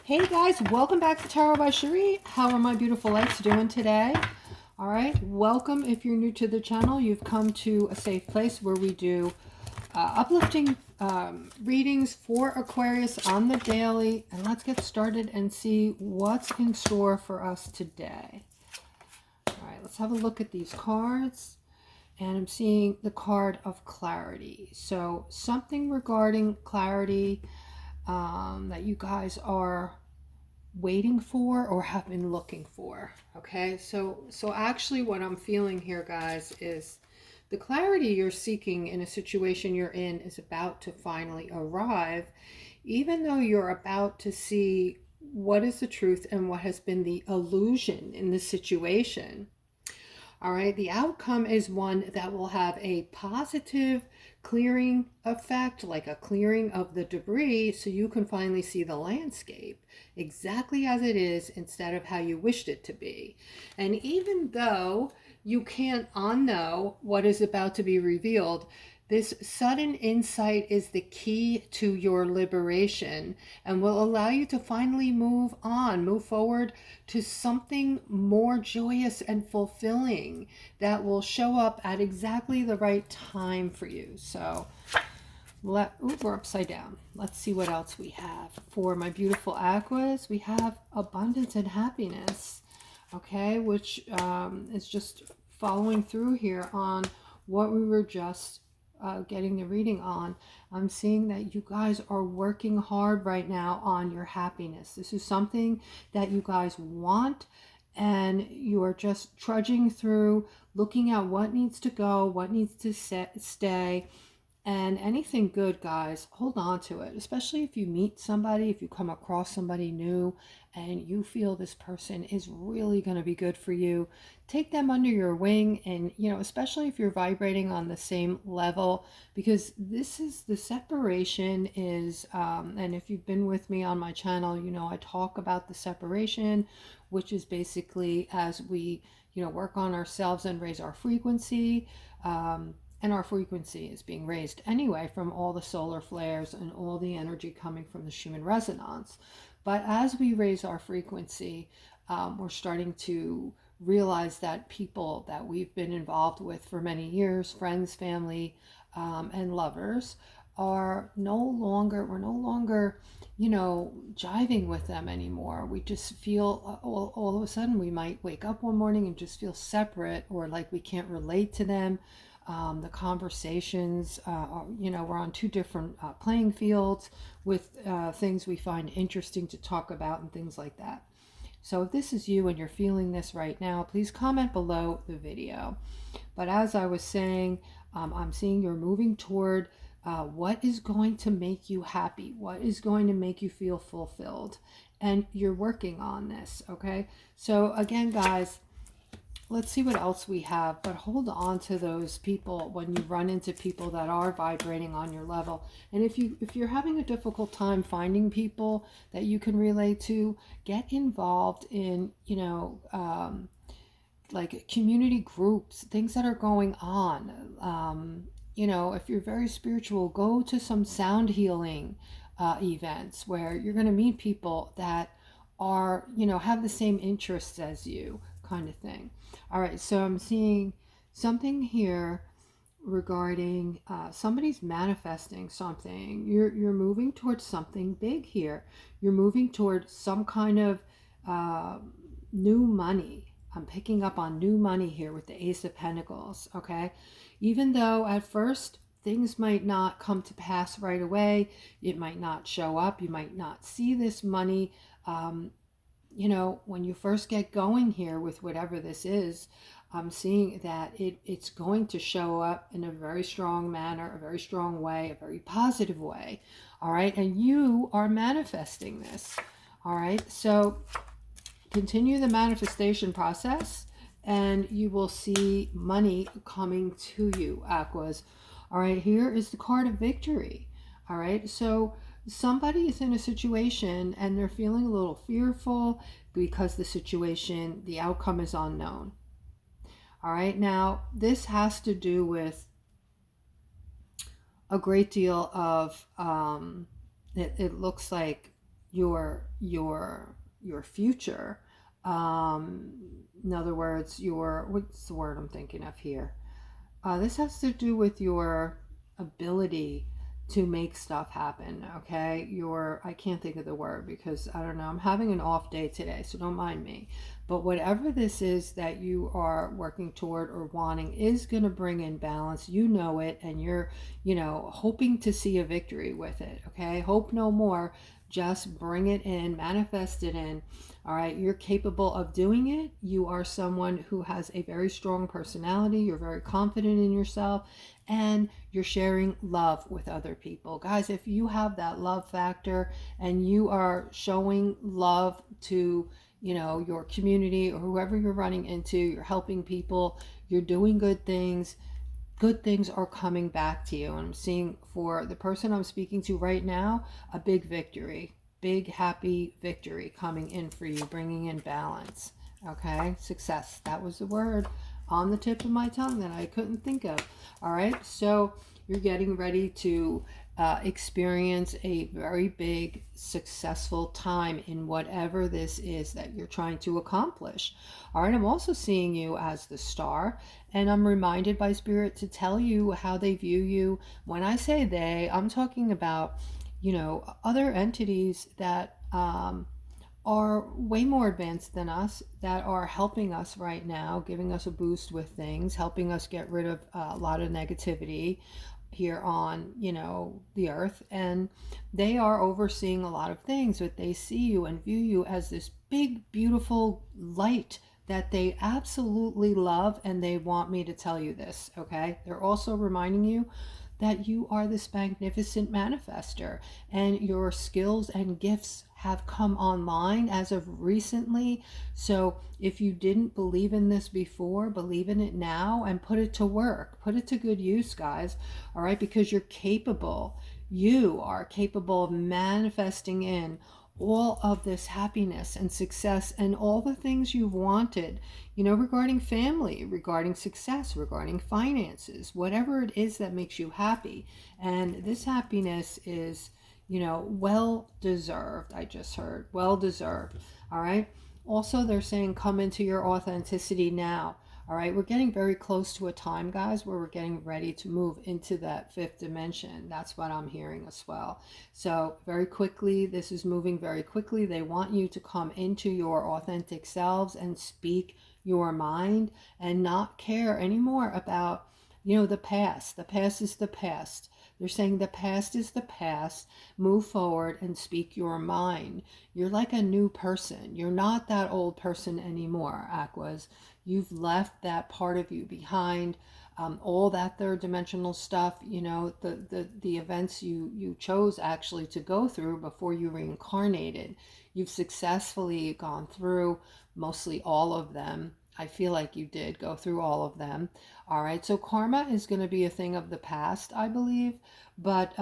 Hey guys, welcome back to Tarot by Cherie. How are my beautiful lights doing today? All right, welcome. If you're new to the channel, you've come to a safe place where we do uplifting readings for Aquarius on the daily. And let's get started and see what's in store for us today. All right, let's have a look at these cards. And I'm seeing the card of clarity. So something regarding clarity that you guys are waiting for or have been looking for. Okay, so actually what I'm feeling here, guys, is the clarity you're seeking in a situation you're in is about to finally arrive, even though you're about to see what is the truth and what has been the illusion in this situation. All right, the outcome is one that will have a positive clearing effect, like a clearing of the debris, so you can finally see the landscape exactly as it is instead of how you wished it to be. And even though you can't unknow what is about to be revealed, this sudden insight is the key to your liberation and will allow you to finally move on, move forward to something more joyous and fulfilling that will show up at exactly the right time for you. So we're upside down. Let's see what else we have. For my beautiful Aquas, we have abundance and happiness, okay, which is just following through here on what we were just getting the reading on. I'm seeing that you guys are working hard right now on your happiness. This is something that you guys want, and you are just trudging through, looking at what needs to go, what needs to stay. And anything good, guys, hold on to it, especially if you meet somebody, if you come across somebody new and you feel this person is really going to be good for you. Take them under your wing, and, you know, especially if you're vibrating on the same level, because this is the separation is, and if you've been with me on my channel, you know, I talk about the separation, which is basically as we, you know, work on ourselves and raise our frequency. And our frequency is being raised anyway from all the solar flares and all the energy coming from the Schumann resonance. But as we raise our frequency, we're starting to realize that people that we've been involved with for many years, friends, family, and lovers, we're no longer, you know, jiving with them anymore. We just feel all of a sudden we might wake up one morning and just feel separate, or like we can't relate to them. The conversations, you know, we're on two different playing fields with things we find interesting to talk about and things like that. So if this is you and you're feeling this right now, please comment below the video. But as I was saying, I'm seeing you're moving toward what is going to make you happy, what is going to make you feel fulfilled, and you're working on this, okay? So again, guys, let's see what else we have, but hold on to those people when you run into people that are vibrating on your level. And if you're having a difficult time finding people that you can relate to, get involved in, you know, like community groups, things that are going on. You know, if you're very spiritual, go to some sound healing events where you're going to meet people that are, you know, have the same interests as you, kind of thing. All right, so I'm seeing something here regarding somebody's manifesting something. You're moving towards something big here. You're moving towards some kind of new money. I'm picking up on new money here with the Ace of Pentacles, okay? Even though at first things might not come to pass right away, it might not show up, you might not see this money. You know, when you first get going here with whatever this is, I'm seeing that it's going to show up in a very strong manner, a very strong way, a very positive way. All right, and you are manifesting this. All right, so continue the manifestation process and you will see money coming to you, Aquas. All right, here is the card of victory. All right, so somebody is in a situation and they're feeling a little fearful because the situation, the outcome is unknown. All right, now this has to do with a great deal of, it looks like your future. In other words, what's the word I'm thinking of here? This has to do with your ability to make stuff happen, okay? I can't think of the word because I don't know, I'm having an off day today, so don't mind me. But whatever this is that you are working toward or wanting is going to bring in balance. You know it, and you're, hoping to see a victory with it, okay? Hope no more. Just bring it in, manifest it in. All right, you're capable of doing it. You are someone who has a very strong personality. You're very confident in yourself, and you're sharing love with other people. Guys, if you have that love factor and you are showing love to, your community or whoever you're running into, you're helping people, you're doing good things are coming back to you. And I'm seeing, for the person I'm speaking to right now, a big victory, big happy victory coming in for you, bringing in balance. Okay, success. That was the word on the tip of my tongue that I couldn't think of. All right, so you're getting ready to experience a very big successful time in whatever this is that you're trying to accomplish. All right, I'm also seeing you as the star, and I'm reminded by Spirit to tell you how they view you. When I say they, I'm talking about, other entities that are way more advanced than us, that are helping us right now, giving us a boost with things, helping us get rid of a lot of negativity here on, the earth. And they are overseeing a lot of things, but they see you and view you as this big, beautiful light that they absolutely love, and they want me to tell you this, okay? They're also reminding you that you are this magnificent manifester, and your skills and gifts have come online as of recently. So if you didn't believe in this before, believe in it now and put it to work. Put it to good use, guys. All right, because you're capable. You are capable of manifesting in all of this happiness and success and all the things you've wanted, regarding family, regarding success, regarding finances, whatever it is that makes you happy. And this happiness is, well deserved. I just heard well deserved. All right. Also, they're saying come into your authenticity now. All right, we're getting very close to a time, guys, where we're getting ready to move into that fifth dimension. That's what I'm hearing as well. So very quickly, this is moving very quickly. They want you to come into your authentic selves and speak your mind and not care anymore about, the past. The past is the past. They're saying the past is the past. Move forward and speak your mind. You're like a new person. You're not that old person anymore, Aquas. You've left that part of you behind. All that third dimensional stuff, the events you chose actually to go through before you reincarnated. You've successfully gone through mostly all of them. I feel like you did go through all of them. All right, so karma is going to be a thing of the past, I believe, but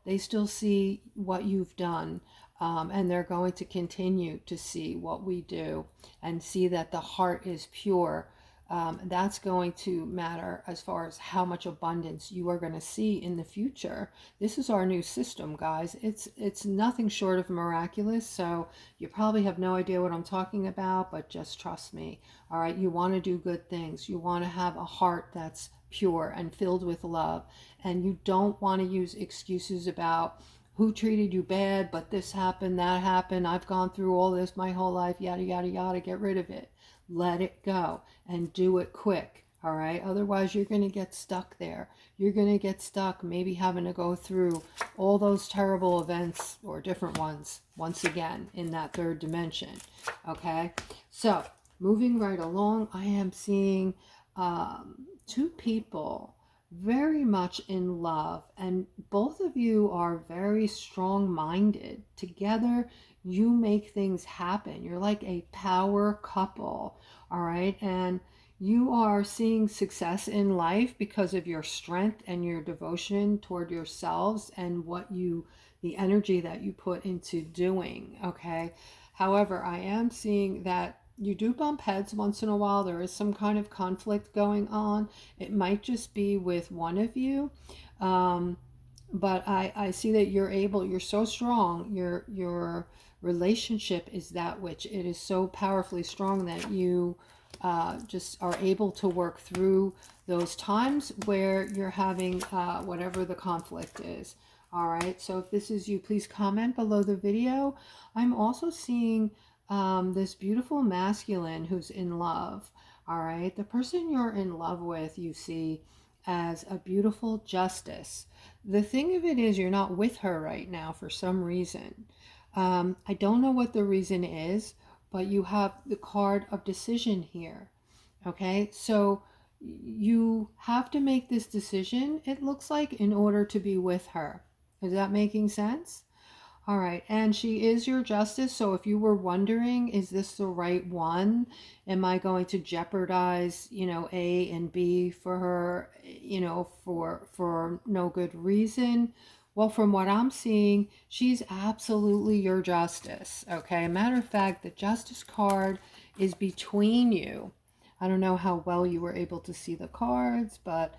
they still see what you've done. And they're going to continue to see what we do and see that the heart is pure. That's going to matter as far as how much abundance you are going to see in the future. This is our new system, guys. It's nothing short of miraculous, so you probably have no idea what I'm talking about, but just trust me. All right, you want to do good things. You want to have a heart that's pure and filled with love, and you don't want to use excuses about who treated you bad, but this happened, that happened, I've gone through all this my whole life, yada, yada, yada. Get rid of it. Let it go and do it quick, all right? Otherwise, you're going to get stuck there. You're going to get stuck maybe having to go through all those terrible events or different ones once again in that third dimension, okay? So, moving right along, I am seeing two people very much in love, and both of you are very strong-minded. Together you make things happen. You're like a power couple, all right? And you are seeing success in life because of your strength and your devotion toward yourselves and the energy that you put into doing, okay? However, I am seeing that you do bump heads once in a while. There is some kind of conflict going on. It might just be with one of you. but I see that you're so strong. Your relationship is that which it is so powerfully strong that you just are able to work through those times where you're having whatever the conflict is. All right, so if this is you, please comment below the video. I'm also seeing this beautiful masculine who's in love. All right, the person you're in love with, you see as a beautiful justice. The thing of it is, you're not with her right now for some reason. I don't know what the reason is, but you have the card of decision here. Okay, so you have to make this decision, it looks like, in order to be with her. Is that making sense? All right, and she is your justice. So if you were wondering, is this the right one? Am I going to jeopardize, A and B for her, for no good reason? Well, from what I'm seeing, she's absolutely your justice. Okay, matter of fact, the justice card is between you. I don't know how well you were able to see the cards, but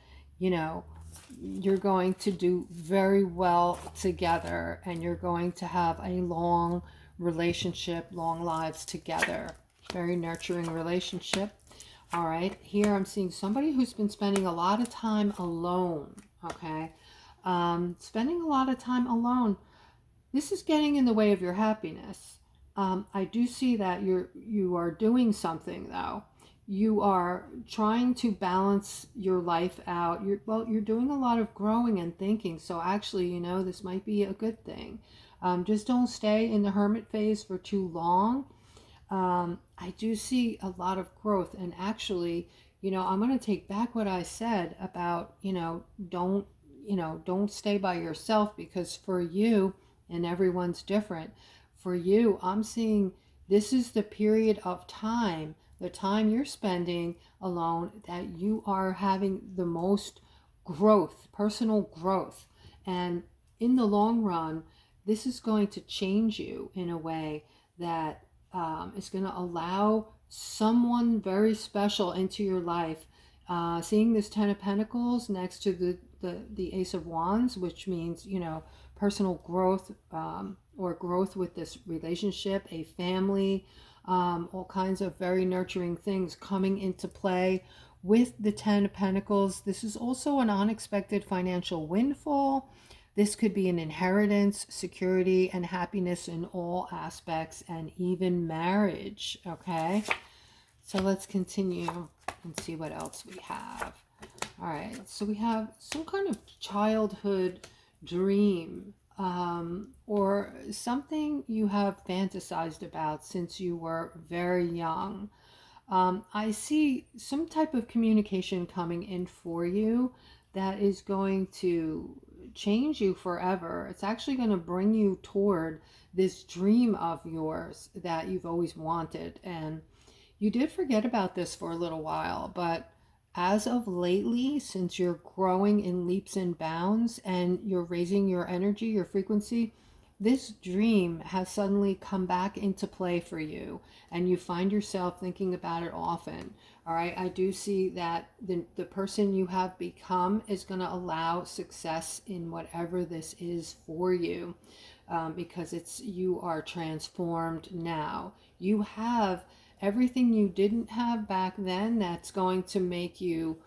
you're going to do very well together, and you're going to have a long relationship, long lives together. Very nurturing relationship. All right, here I'm seeing somebody who's been spending a lot of time alone. Okay, spending a lot of time alone. This is getting in the way of your happiness. I do see that you are doing something though. You are trying to balance your life out. You're doing a lot of growing and thinking. So actually, this might be a good thing. Just don't stay in the hermit phase for too long. I do see a lot of growth, and actually, I'm going to take back what I said about, don't stay by yourself, because for you, and everyone's different, for you, I'm seeing this is the period of time, the time you're spending alone, that you are having the most growth, personal growth. And in the long run, this is going to change you in a way that is going to allow someone very special into your life. Seeing this Ten of Pentacles next to the Ace of Wands, which means, personal growth, or growth with this relationship, a family, all kinds of very nurturing things coming into play with the Ten of Pentacles. This is also an unexpected financial windfall. This could be an inheritance, security, and happiness in all aspects, and even marriage. Okay, so let's continue and see what else we have. All right, so we have some kind of childhood dream, or something you have fantasized about since you were very young. I see some type of communication coming in for you that is going to change you forever. It's actually going to bring you toward this dream of yours that you've always wanted. And you did forget about this for a little while, but as of lately, since you're growing in leaps and bounds and you're raising your energy, your frequency, this dream has suddenly come back into play for you, and you find yourself thinking about it often. All right, I do see that the person you have become is going to allow success in whatever this is for you, because you are transformed now. You have everything you didn't have back then that's going to make you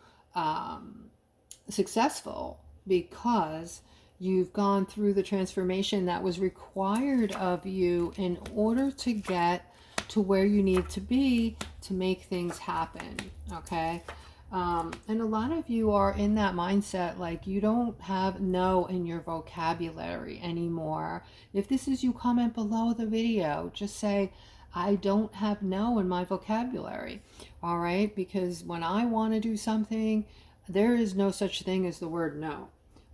successful, because you've gone through the transformation that was required of you in order to get to where you need to be to make things happen. Okay, and a lot of you are in that mindset, like you don't have no in your vocabulary anymore. If this is you, comment below the video, just say, I don't have no in my vocabulary. All right, because when I want to do something, there is no such thing as the word no.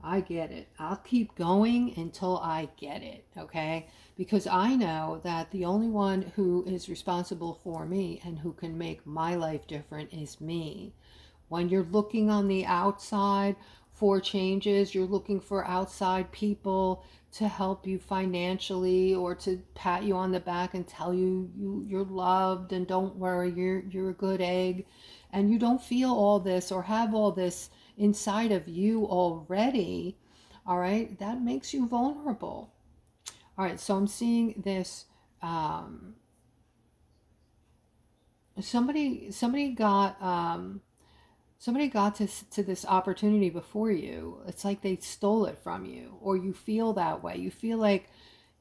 I get it. I'll keep going until I get it, okay? Because I know that the only one who is responsible for me and who can make my life different is me. When you're looking on the outside for changes, you're looking for outside people to help you financially, or to pat you on the back and tell you, you're loved and don't worry, you're a good egg, and you don't feel all this or have all this inside of you already. All right, that makes you vulnerable. All right, so I'm seeing this. Somebody got somebody got to this opportunity before you. It's like they stole it from you, or you feel that way. You feel like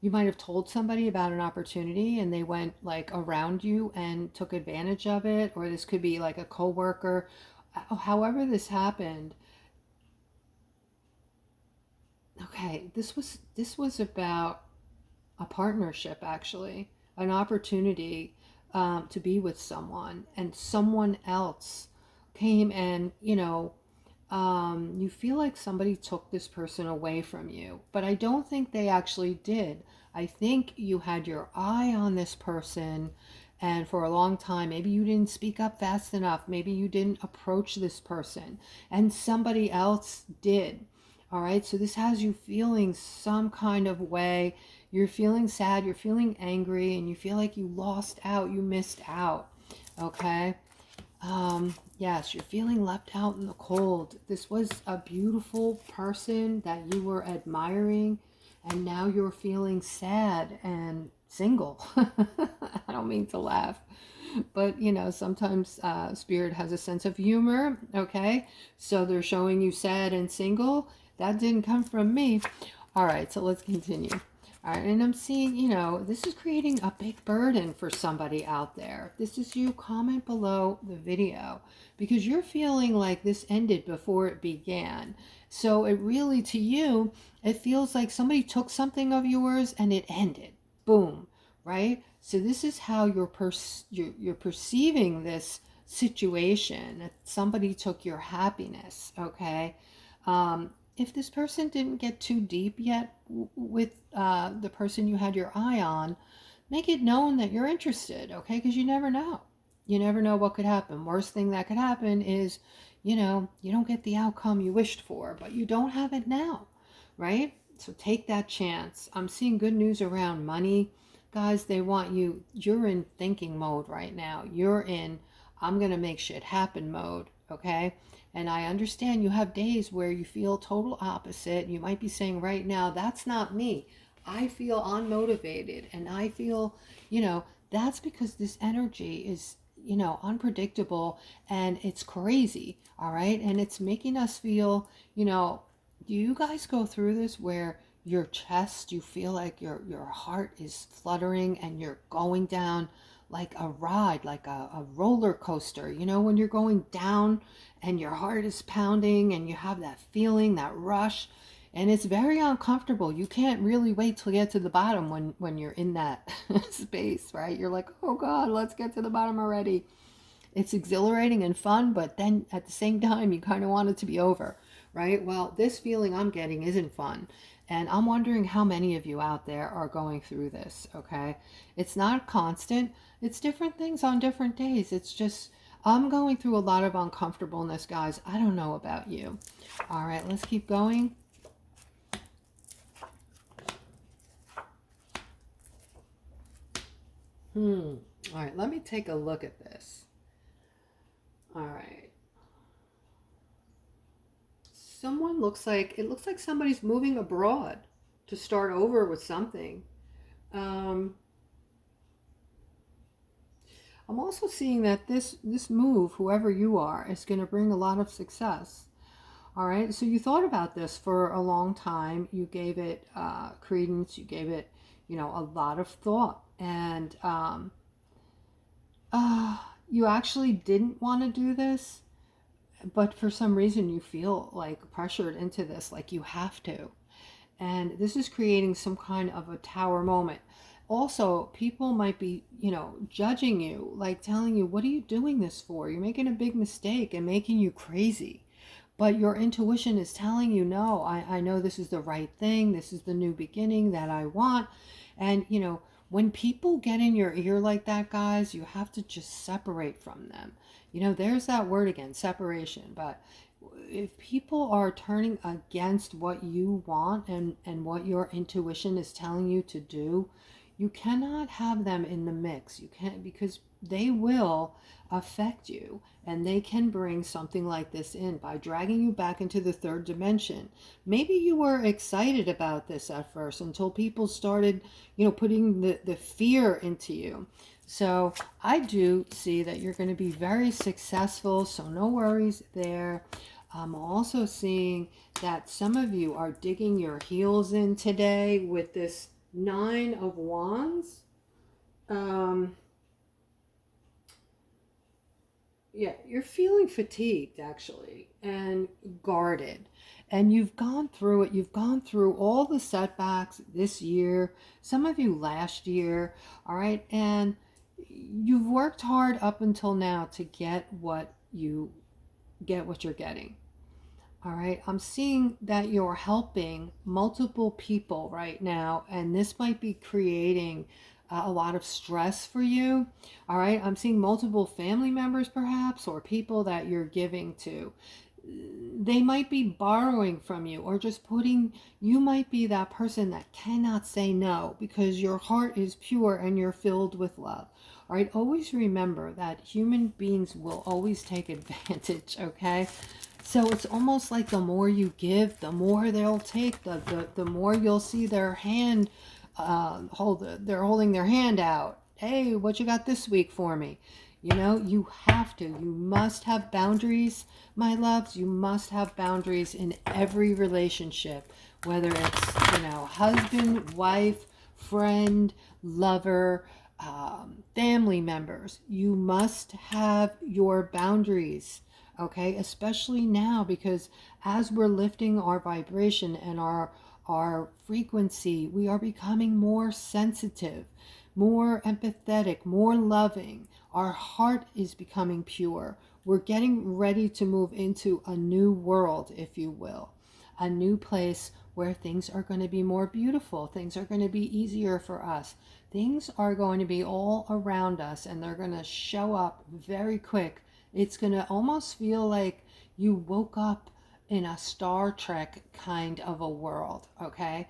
you might have told somebody about an opportunity and they went like around you and took advantage of it, or this could be like a coworker. However this happened. Okay, this was about a partnership, actually, an opportunity to be with someone, and someone else came and, you feel like somebody took this person away from you, but I don't think they actually did. I think you had your eye on this person, and for a long time, maybe you didn't speak up fast enough, maybe you didn't approach this person, and somebody else did. All right, so this has you feeling some kind of way. You're feeling sad, you're feeling angry, and you feel like you lost out, you missed out. Okay. Yes, you're feeling left out in the cold. This was a beautiful person that you were admiring, and now you're feeling sad and single. I don't mean to laugh, but sometimes Spirit has a sense of humor. Okay, so they're showing you sad and single. That didn't come from me. All right, so let's continue. All right, and I'm seeing, this is creating a big burden for somebody out there. If this is you, comment below the video, because you're feeling like this ended before it began. So it really, to you, it feels like somebody took something of yours and it ended. Boom, right? So this is how you're perceiving this situation, that somebody took your happiness, okay? If this person didn't get too deep yet with the person you had your eye on, make it known that you're interested, okay? Because you never know. You never know what could happen. Worst thing that could happen is, you don't get the outcome you wished for, but you don't have it now, right? So take that chance. I'm seeing good news around money. Guys, they want you. You're in thinking mode right now. You're in, I'm going to make shit happen mode, okay? And I understand you have days where you feel total opposite. You might be saying right now, that's not me. I feel unmotivated, and I feel, that's because this energy is, unpredictable, and it's crazy. All right. And it's making us feel, do you guys go through this where your chest, you feel like your heart is fluttering and you're going down like a ride, like a roller coaster, when you're going down and your heart is pounding and you have that feeling, that rush, and it's very uncomfortable. You can't really wait till you get to the bottom when you're in that space, right? You're like, oh God, let's get to the bottom already. It's exhilarating and fun, but then at the same time, you kind of want it to be over, right? Well, this feeling I'm getting isn't fun. And I'm wondering how many of you out there are going through this, okay? It's not constant. It's different things on different days. It's just, I'm going through a lot of uncomfortableness, guys. I don't know about you. All right, let's keep going. All right, let me take a look at this. All right. Someone it looks like somebody's moving abroad to start over with something. I'm also seeing that this move, whoever you are, is going to bring a lot of success. All right, so you thought about this for a long time. You gave it credence. You gave it, a lot of thought, and you actually didn't want to do this, but for some reason you feel like pressured into this, like you have to. And this is creating some kind of a tower moment. Also, people might be, judging you, like telling you, what are you doing this for? You're making a big mistake, and making you crazy. But your intuition is telling you, no, I know this is the right thing. This is the new beginning that I want. And, when people get in your ear like that, guys, you have to just separate from them. There's that word again, separation. But if people are turning against what you want and what your intuition is telling you to do, you cannot have them in the mix. You can't, because they will affect you, and they can bring something like this in by dragging you back into the third dimension. Maybe you were excited about this at first until people started, putting the fear into you. So I do see that you're going to be very successful, so no worries there. I'm also seeing that some of you are digging your heels in today with this Nine of Wands. Yeah, you're feeling fatigued actually, and guarded. And you've gone through it. You've gone through all the setbacks this year, some of you last year, all right? And you've worked hard up until now to get what you're getting. All right, I'm seeing that you're helping multiple people right now, and this might be creating a lot of stress for you. All right, I'm seeing multiple family members perhaps, or people that you're giving to. They might be borrowing from you, or just you might be that person that cannot say no because your heart is pure and you're filled with love. All right, always remember that human beings will always take advantage, okay? So it's almost like the more you give, the more they'll take. The more you'll see their hand, they're holding their hand out. Hey, what you got this week for me? You have to. You must have boundaries, my loves. You must have boundaries in every relationship, whether it's, husband, wife, friend, lover, family members. You must have your boundaries. Okay, especially now, because as we're lifting our vibration and our frequency, we are becoming more sensitive, more empathetic, more loving. Our heart is becoming pure. We're getting ready to move into a new world, if you will, a new place where things are going to be more beautiful. Things are going to be easier for us. Things are going to be all around us, and they're going to show up very quick. It's going to almost feel like you woke up in a Star Trek kind of a world, okay?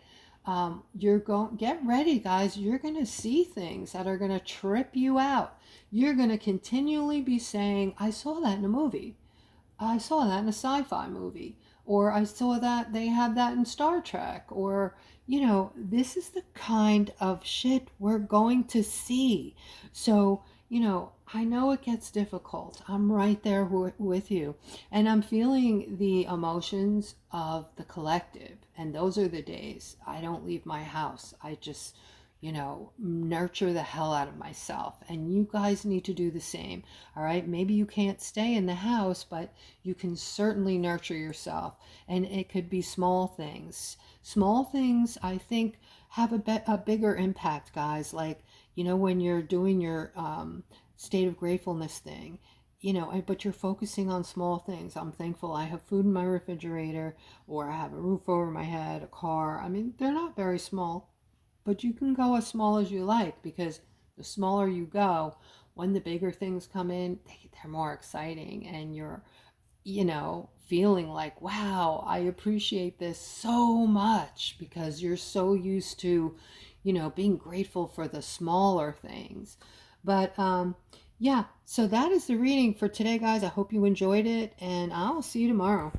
Get ready, guys. You're going to see things that are going to trip you out. You're going to continually be saying, I saw that in a movie. I saw that in a sci-fi movie. Or I saw that they have that in Star Trek. Or, this is the kind of shit we're going to see. So, I know it gets difficult. I'm right there with you. And I'm feeling the emotions of the collective. And those are the days I don't leave my house. I just, nurture the hell out of myself. And you guys need to do the same. All right. Maybe you can't stay in the house, but you can certainly nurture yourself. And it could be small things. Small things, I think, have a bigger impact, guys. Like, when you're doing your state of gratefulness thing, but you're focusing on small things. I'm thankful I have food in my refrigerator, or I have a roof over my head, a car. I mean, they're not very small, but you can go as small as you like, because the smaller you go, when the bigger things come in, they're more exciting, and you're, feeling like, wow, I appreciate this so much, because you're so used to, being grateful for the smaller things. But yeah, so that is the reading for today, guys. I hope you enjoyed it, and I'll see you tomorrow.